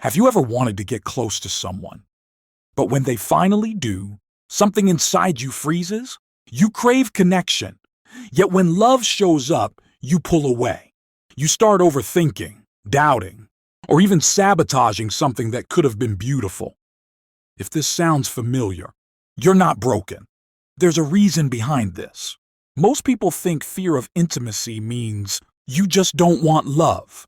Have you ever wanted to get close to someone, but when they finally do, something inside you freezes? You crave connection, yet when love shows up, you pull away. You start overthinking, doubting, or even sabotaging something that could have been beautiful. If this sounds familiar, you're not broken. There's a reason behind this. Most people think fear of intimacy means you just don't want love.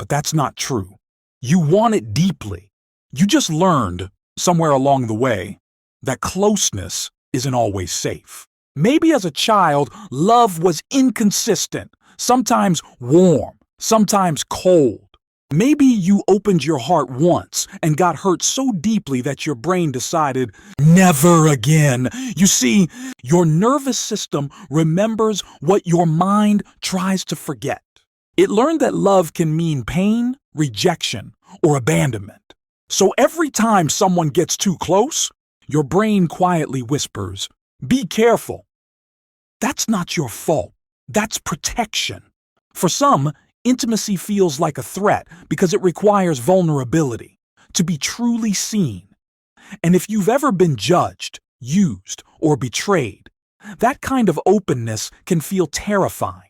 But that's not true. You want it deeply. You just learned, somewhere along the way, that closeness isn't always safe. Maybe as a child, love was inconsistent, sometimes warm, sometimes cold. Maybe you opened your heart once and got hurt so deeply that your brain decided, never again. You see, your nervous system remembers what your mind tries to forget. It learned that love can mean pain, rejection, or abandonment. So every time someone gets too close, your brain quietly whispers, be careful. That's not your fault. That's protection. For some, intimacy feels like a threat because it requires vulnerability, to be truly seen. And if you've ever been judged, used, or betrayed, that kind of openness can feel terrifying.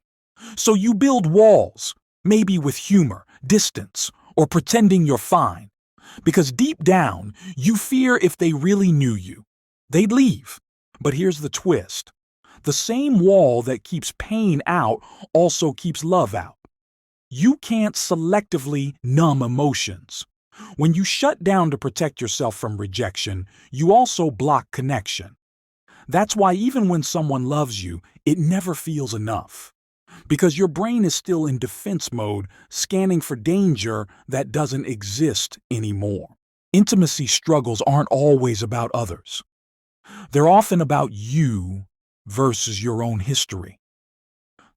So you build walls, maybe with humor, distance, or pretending you're fine. Because deep down, you fear if they really knew you, they'd leave. But here's the twist. The same wall that keeps pain out also keeps love out. You can't selectively numb emotions. When you shut down to protect yourself from rejection, you also block connection. That's why even when someone loves you, it never feels enough. Because your brain is still in defense mode, scanning for danger that doesn't exist anymore. Intimacy struggles aren't always about others. They're often about you versus your own history.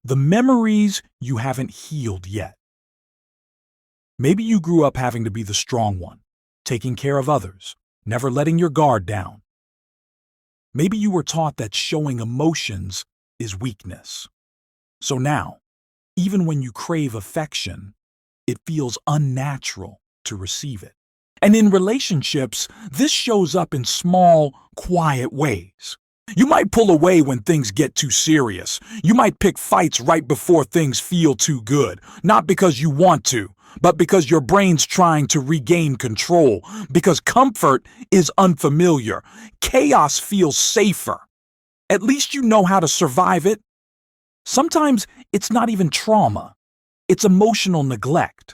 The memories you haven't healed yet. Maybe you grew up having to be the strong one, taking care of others, never letting your guard down. Maybe you were taught that showing emotions is weakness. So now, even when you crave affection, it feels unnatural to receive it. And in relationships, this shows up in small, quiet ways. You might pull away when things get too serious. You might pick fights right before things feel too good, not because you want to, but because your brain's trying to regain control, because comfort is unfamiliar. Chaos feels safer. At least you know how to survive it. Sometimes it's not even trauma. It's emotional neglect.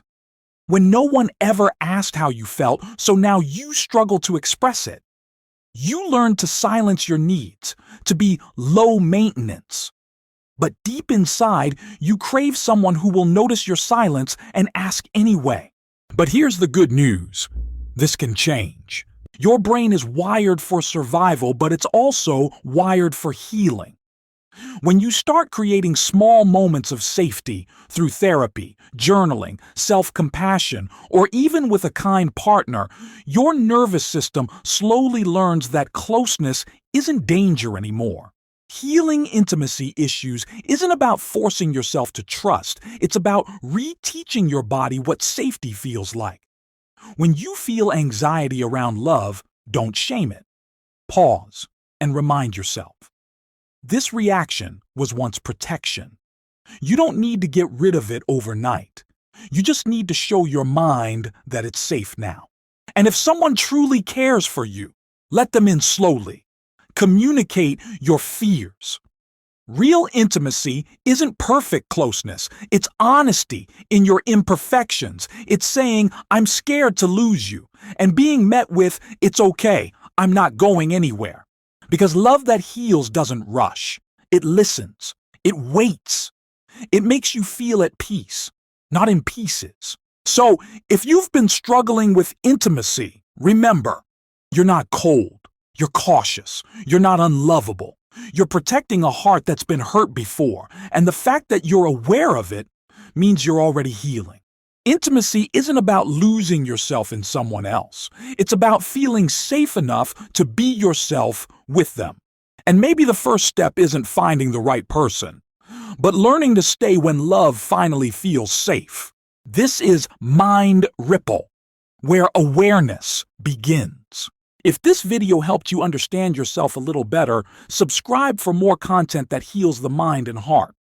When no one ever asked how you felt, so now you struggle to express it. You learn to silence your needs, to be low maintenance. But deep inside, you crave someone who will notice your silence and ask anyway. But here's the good news. This can change. Your brain is wired for survival, but it's also wired for healing. When you start creating small moments of safety through therapy, journaling, self-compassion, or even with a kind partner, your nervous system slowly learns that closeness isn't danger anymore. Healing intimacy issues isn't about forcing yourself to trust. It's about reteaching your body what safety feels like. When you feel anxiety around love, don't shame it. Pause and remind yourself. This reaction was once protection. You don't need to get rid of it overnight. You just need to show your mind that it's safe now. And if someone truly cares for you, let them in slowly. Communicate your fears. Real intimacy isn't perfect closeness. It's honesty in your imperfections. It's saying, I'm scared to lose you, and being met with, it's okay, I'm not going anywhere. Because love that heals doesn't rush. It listens. It waits. It makes you feel at peace, not in pieces. So, if you've been struggling with intimacy, remember, you're not cold. You're cautious. You're not unlovable. You're protecting a heart that's been hurt before, and the fact that you're aware of it means you're already healing. Intimacy isn't about losing yourself in someone else. It's about feeling safe enough to be yourself with them. And maybe the first step isn't finding the right person, but learning to stay when love finally feels safe. This is Mind Ripple, where awareness begins. If this video helped you understand yourself a little better, subscribe for more content that heals the mind and heart.